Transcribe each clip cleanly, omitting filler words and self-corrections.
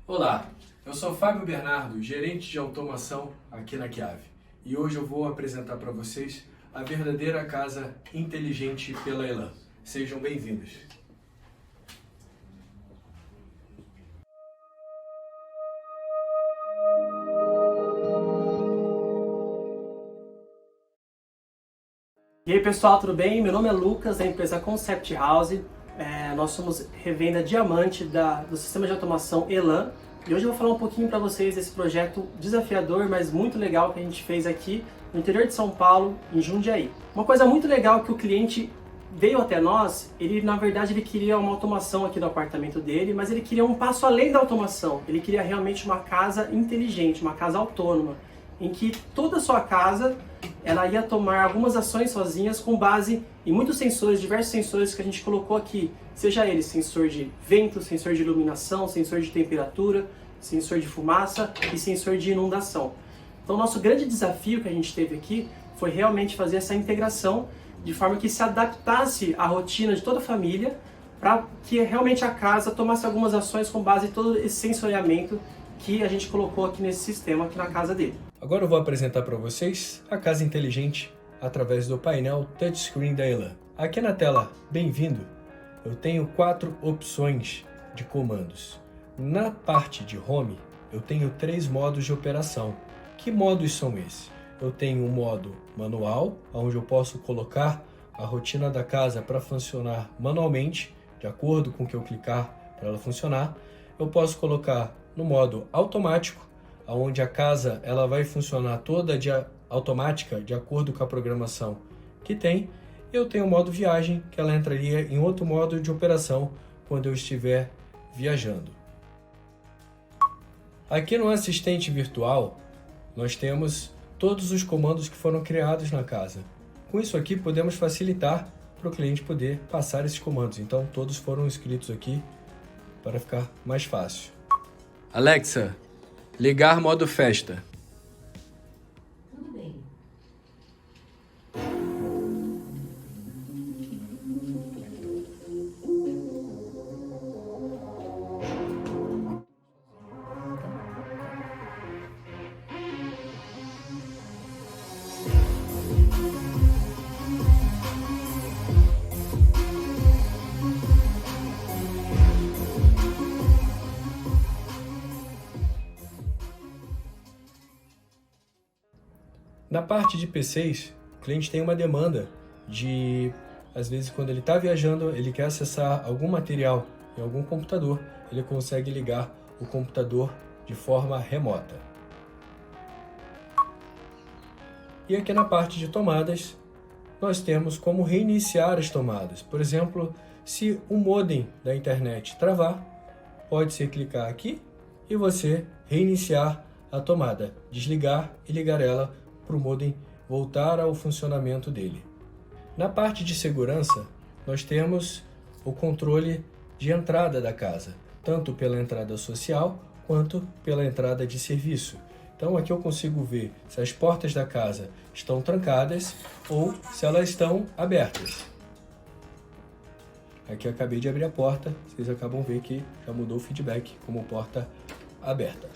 Olá, eu sou Fábio Bernardo, gerente de automação aqui na Chiave. E hoje eu vou apresentar para vocês a verdadeira casa inteligente pela Elan. Sejam bem-vindos. E aí pessoal, tudo bem? Meu nome é Lucas, da empresa Concept House. Nós somos revenda diamante do sistema de automação Elan. E hoje eu vou falar um pouquinho para vocês desse projeto desafiador, mas muito legal que a gente fez aqui no interior de São Paulo, em Jundiaí. Uma coisa muito legal é que o cliente veio até nós, na verdade ele queria uma automação aqui do apartamento dele, mas ele queria um passo além da automação. Ele queria realmente uma casa inteligente, uma casa autônoma, em que toda a sua casa ela ia tomar algumas ações sozinhas com base em muitos sensores, diversos sensores que a gente colocou aqui, seja ele sensor de vento, sensor de iluminação, sensor de temperatura, sensor de fumaça e sensor de inundação. Então, nosso grande desafio que a gente teve aqui foi realmente fazer essa integração de forma que se adaptasse à rotina de toda a família, para que realmente a casa tomasse algumas ações com base em todo esse sensoriamento que a gente colocou aqui nesse sistema, aqui na casa dele. Agora eu vou apresentar para vocês a casa inteligente através do painel touchscreen da Elan. Aqui na tela Bem-vindo, eu tenho 4 opções de comandos. Na parte de Home, eu tenho 3 modos de operação. Que modos são esses? Eu tenho um modo manual, onde eu posso colocar a rotina da casa para funcionar manualmente, de acordo com o que eu clicar para ela funcionar. Eu posso colocar no modo automático, onde a casa ela vai funcionar toda automática, de acordo com a programação que tem. Eu tenho o modo viagem, que ela entraria em outro modo de operação quando eu estiver viajando. Aqui no assistente virtual, nós temos todos os comandos que foram criados na casa. Com isso aqui, podemos facilitar para o cliente poder passar esses comandos. Então, todos foram escritos aqui para ficar mais fácil. Alexa, ligar modo festa. Tudo bem. Na parte de PCs, o cliente tem uma demanda de, às vezes, quando ele está viajando, ele quer acessar algum material em algum computador, ele consegue ligar o computador de forma remota. E aqui na parte de tomadas, nós temos como reiniciar as tomadas. Por exemplo, se o modem da internet travar, pode-se clicar aqui e você reiniciar a tomada, desligar e ligar ela para o modem voltar ao funcionamento dele. Na parte de segurança, nós temos o controle de entrada da casa, tanto pela entrada social quanto pela entrada de serviço. Então aqui eu consigo ver se as portas da casa estão trancadas ou se elas estão abertas. Aqui eu acabei de abrir a porta, vocês acabam de ver que já mudou o feedback como porta aberta.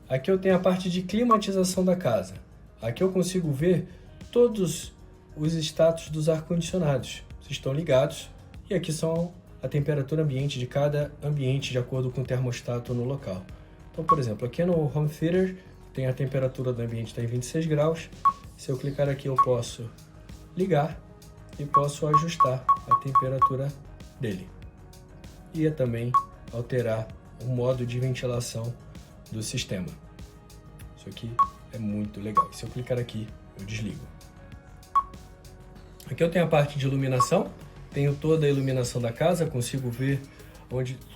Aqui eu tenho a parte de climatização da casa. Aqui eu consigo ver todos os status dos ar-condicionados, se estão ligados, e aqui são a temperatura ambiente de cada ambiente de acordo com o termostato no local. Então, por exemplo, aqui no Home Theater tem a temperatura do ambiente está em 26 graus. Se eu clicar aqui eu posso ligar e posso ajustar a temperatura dele. E também alterar o modo de ventilação do sistema. Isso aqui é muito legal. Se eu clicar aqui, eu desligo. Aqui eu tenho a parte de iluminação. Tenho toda a iluminação da casa, consigo ver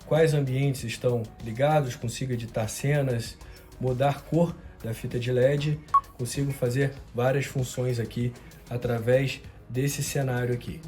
quais ambientes estão ligados, consigo editar cenas, mudar cor da fita de LED, consigo fazer várias funções aqui através desse cenário aqui.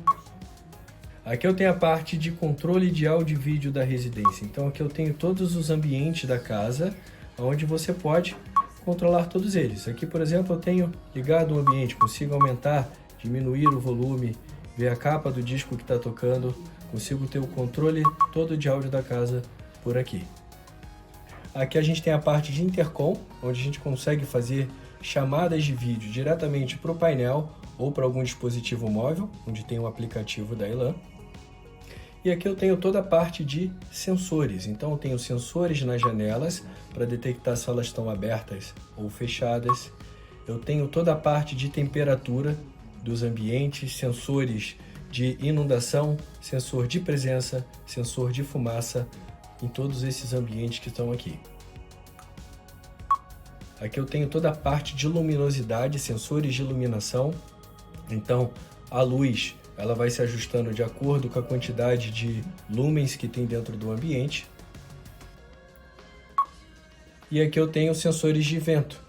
Aqui eu tenho a parte de controle de áudio e vídeo da residência. Então aqui eu tenho todos os ambientes da casa, onde você pode controlar todos eles. Aqui, por exemplo, eu tenho ligado o ambiente, consigo aumentar, diminuir o volume, ver a capa do disco que está tocando, consigo ter o controle todo de áudio da casa por aqui. Aqui a gente tem a parte de intercom, onde a gente consegue fazer chamadas de vídeo diretamente para o painel ou para algum dispositivo móvel, onde tem um aplicativo da Elan. E aqui eu tenho toda a parte de sensores, então eu tenho sensores nas janelas para detectar se elas estão abertas ou fechadas. Eu tenho toda a parte de temperatura dos ambientes, sensores de inundação, sensor de presença, sensor de fumaça, em todos esses ambientes que estão aqui. Aqui eu tenho toda a parte de luminosidade, sensores de iluminação. Então a luz ela vai se ajustando de acordo com a quantidade de lumens que tem dentro do ambiente. E aqui eu tenho sensores de vento.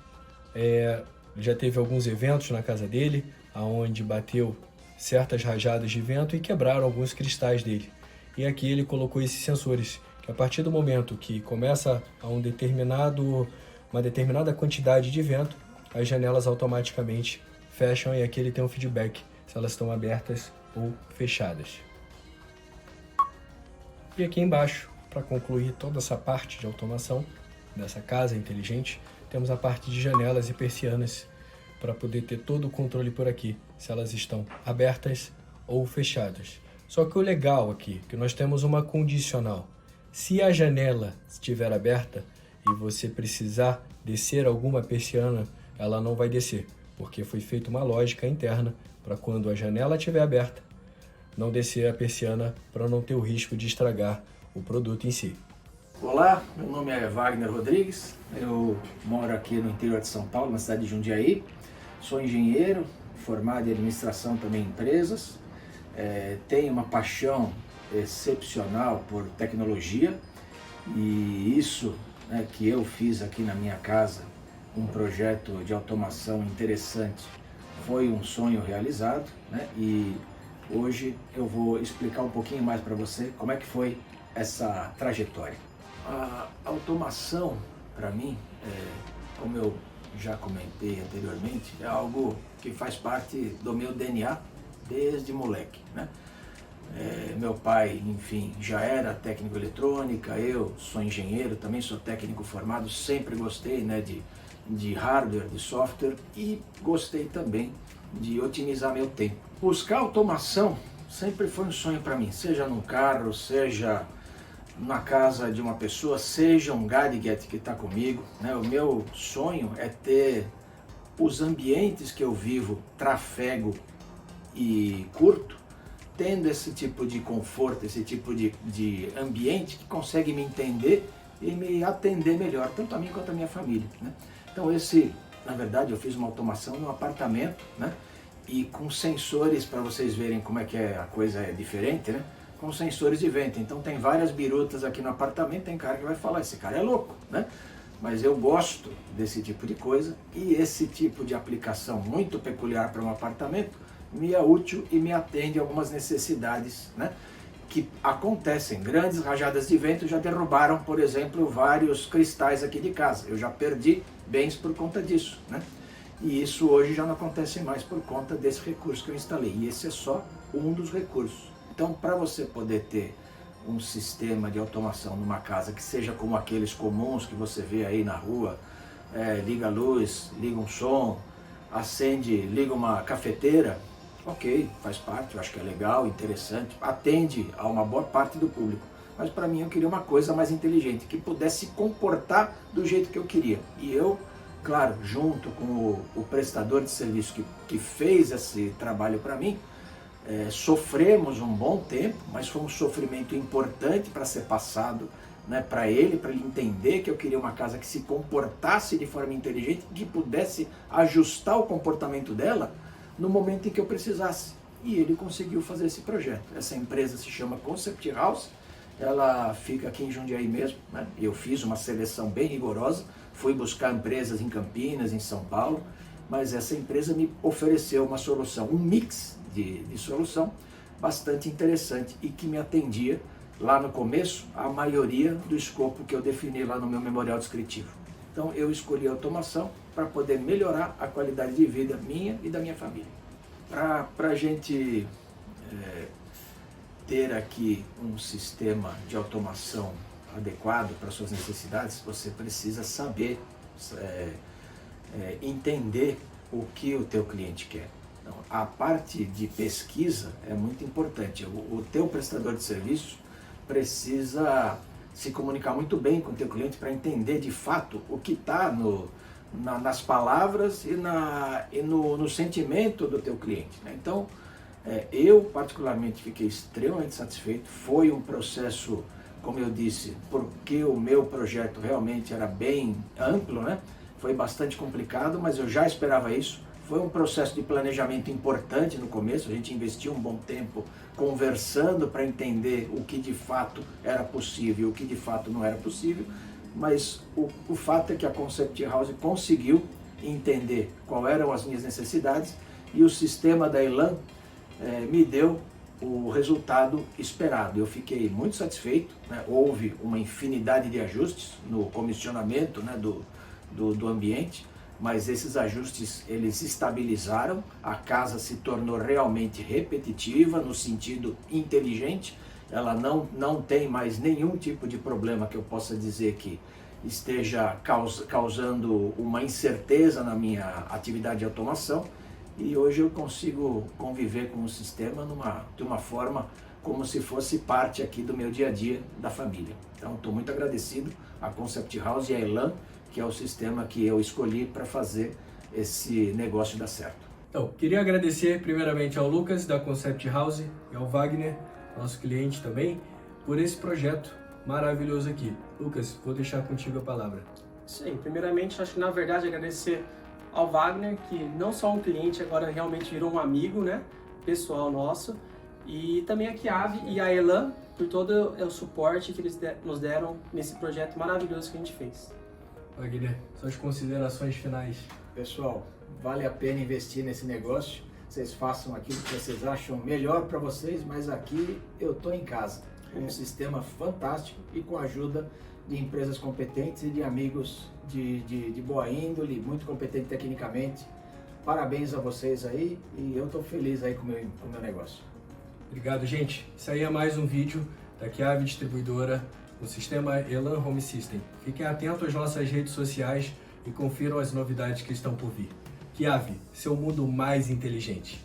Já teve alguns eventos na casa dele, onde bateu certas rajadas de vento e quebraram alguns cristais dele. E aqui ele colocou esses sensores, que a partir do momento que começa a uma determinada quantidade de vento, as janelas automaticamente fecham e aqui ele tem um feedback se elas estão abertas ou fechadas. E aqui embaixo, para concluir toda essa parte de automação dessa casa inteligente, temos a parte de janelas e persianas para poder ter todo o controle por aqui, se elas estão abertas ou fechadas. Só que o legal aqui, que nós temos uma condicional. Se a janela estiver aberta e você precisar descer alguma persiana, ela não vai descer, porque foi feita uma lógica interna para quando a janela estiver aberta, não descer a persiana para não ter o risco de estragar o produto em si. Olá, meu nome é Wagner Rodrigues, eu moro aqui no interior de São Paulo, na cidade de Jundiaí, sou engenheiro, formado em administração também em empresas, tenho uma paixão excepcional por tecnologia e isso que eu fiz aqui na minha casa, um projeto de automação interessante, foi um sonho realizado, e hoje eu vou explicar um pouquinho mais para você como é que foi essa trajetória. A automação, para mim, como eu já comentei anteriormente, é algo que faz parte do meu DNA desde moleque, meu pai, enfim, já era técnico eletrônica, eu sou engenheiro, também sou técnico formado, sempre gostei de hardware, de software e gostei também de otimizar meu tempo. Buscar automação sempre foi um sonho para mim, seja num carro, seja na casa de uma pessoa, seja um gadget que está comigo, O meu sonho é ter os ambientes que eu vivo, trafego e curto, tendo esse tipo de conforto, esse tipo de ambiente que consegue me entender e me atender melhor, tanto a mim quanto a minha família, Então na verdade eu fiz uma automação no apartamento, E com sensores, para vocês verem como é que a coisa é diferente, Com sensores de vento. Então tem várias birutas aqui no apartamento, tem cara que vai falar, esse cara é louco, Mas eu gosto desse tipo de coisa e esse tipo de aplicação muito peculiar para um apartamento me é útil e me atende a algumas necessidades, que acontecem. Grandes rajadas de vento já derrubaram, por exemplo, vários cristais aqui de casa. Eu já perdi bens por conta disso, E isso hoje já não acontece mais por conta desse recurso que eu instalei. E esse é só um dos recursos. Então, para você poder ter um sistema de automação numa casa que seja como aqueles comuns que você vê aí na rua, liga a luz, liga um som, acende, liga uma cafeteira, ok, faz parte, eu acho que é legal, interessante, atende a uma boa parte do público. Mas para mim eu queria uma coisa mais inteligente, que pudesse se comportar do jeito que eu queria. E eu, claro, junto com o prestador de serviço que fez esse trabalho para mim, sofremos um bom tempo, mas foi um sofrimento importante para ser passado para ele entender que eu queria uma casa que se comportasse de forma inteligente, que pudesse ajustar o comportamento dela no momento em que eu precisasse. E ele conseguiu fazer esse projeto. Essa empresa se chama Concept House, ela fica aqui em Jundiaí mesmo, Eu fiz uma seleção bem rigorosa, fui buscar empresas em Campinas, em São Paulo, mas essa empresa me ofereceu uma solução, um mix de solução bastante interessante e que me atendia lá no começo a maioria do escopo que eu defini lá no meu memorial descritivo. Então eu escolhi a automação para poder melhorar a qualidade de vida minha e da minha família. Para a gente ter aqui um sistema de automação adequado para suas necessidades, você precisa saber, entender o que o teu cliente quer. Então, a parte de pesquisa é muito importante. O teu prestador de serviço precisa se comunicar muito bem com o teu cliente para entender de fato o que está nas palavras e no sentimento do teu cliente, né? Então, eu particularmente fiquei extremamente satisfeito. Foi um processo, como eu disse, porque o meu projeto realmente era bem amplo, né? Foi bastante complicado, mas eu já esperava isso. Foi um processo de planejamento importante no começo, a gente investiu um bom tempo conversando para entender o que de fato era possível e o que de fato não era possível, mas o fato é que a Concept House conseguiu entender quais eram as minhas necessidades e o sistema da Elan me deu o resultado esperado. Eu fiquei muito satisfeito, né? Houve uma infinidade de ajustes no comissionamento, né, do ambiente, mas esses ajustes eles estabilizaram, a casa se tornou realmente repetitiva no sentido inteligente, ela não tem mais nenhum tipo de problema que eu possa dizer que esteja causando uma incerteza na minha atividade de automação, e hoje eu consigo conviver com o sistema de uma forma como se fosse parte aqui do meu dia a dia da família. Então estou muito agradecido à Concept House e à Elan, que é o sistema que eu escolhi para fazer esse negócio dar certo. Então, queria agradecer primeiramente ao Lucas da Concept House e ao Wagner, nosso cliente também, por esse projeto maravilhoso aqui. Lucas, vou deixar contigo a palavra. Isso aí, primeiramente, acho que na verdade agradecer ao Wagner, que não só um cliente, agora realmente virou um amigo, né, pessoal nosso, e também a Chiave e a Elan por todo o suporte que eles nos deram nesse projeto maravilhoso que a gente fez. Wagner, suas considerações finais. Pessoal, vale a pena investir nesse negócio. Vocês façam aquilo que vocês acham melhor para vocês, mas aqui eu estou em casa. Um sistema fantástico e com a ajuda de empresas competentes e de amigos de boa índole, muito competente tecnicamente. Parabéns a vocês aí e eu estou feliz aí com o meu negócio. Obrigado, gente. Isso aí é mais um vídeo da Chiave Distribuidora, o sistema Elan Home System. Fiquem atentos às nossas redes sociais e confiram as novidades que estão por vir. Chiave, seu mundo mais inteligente.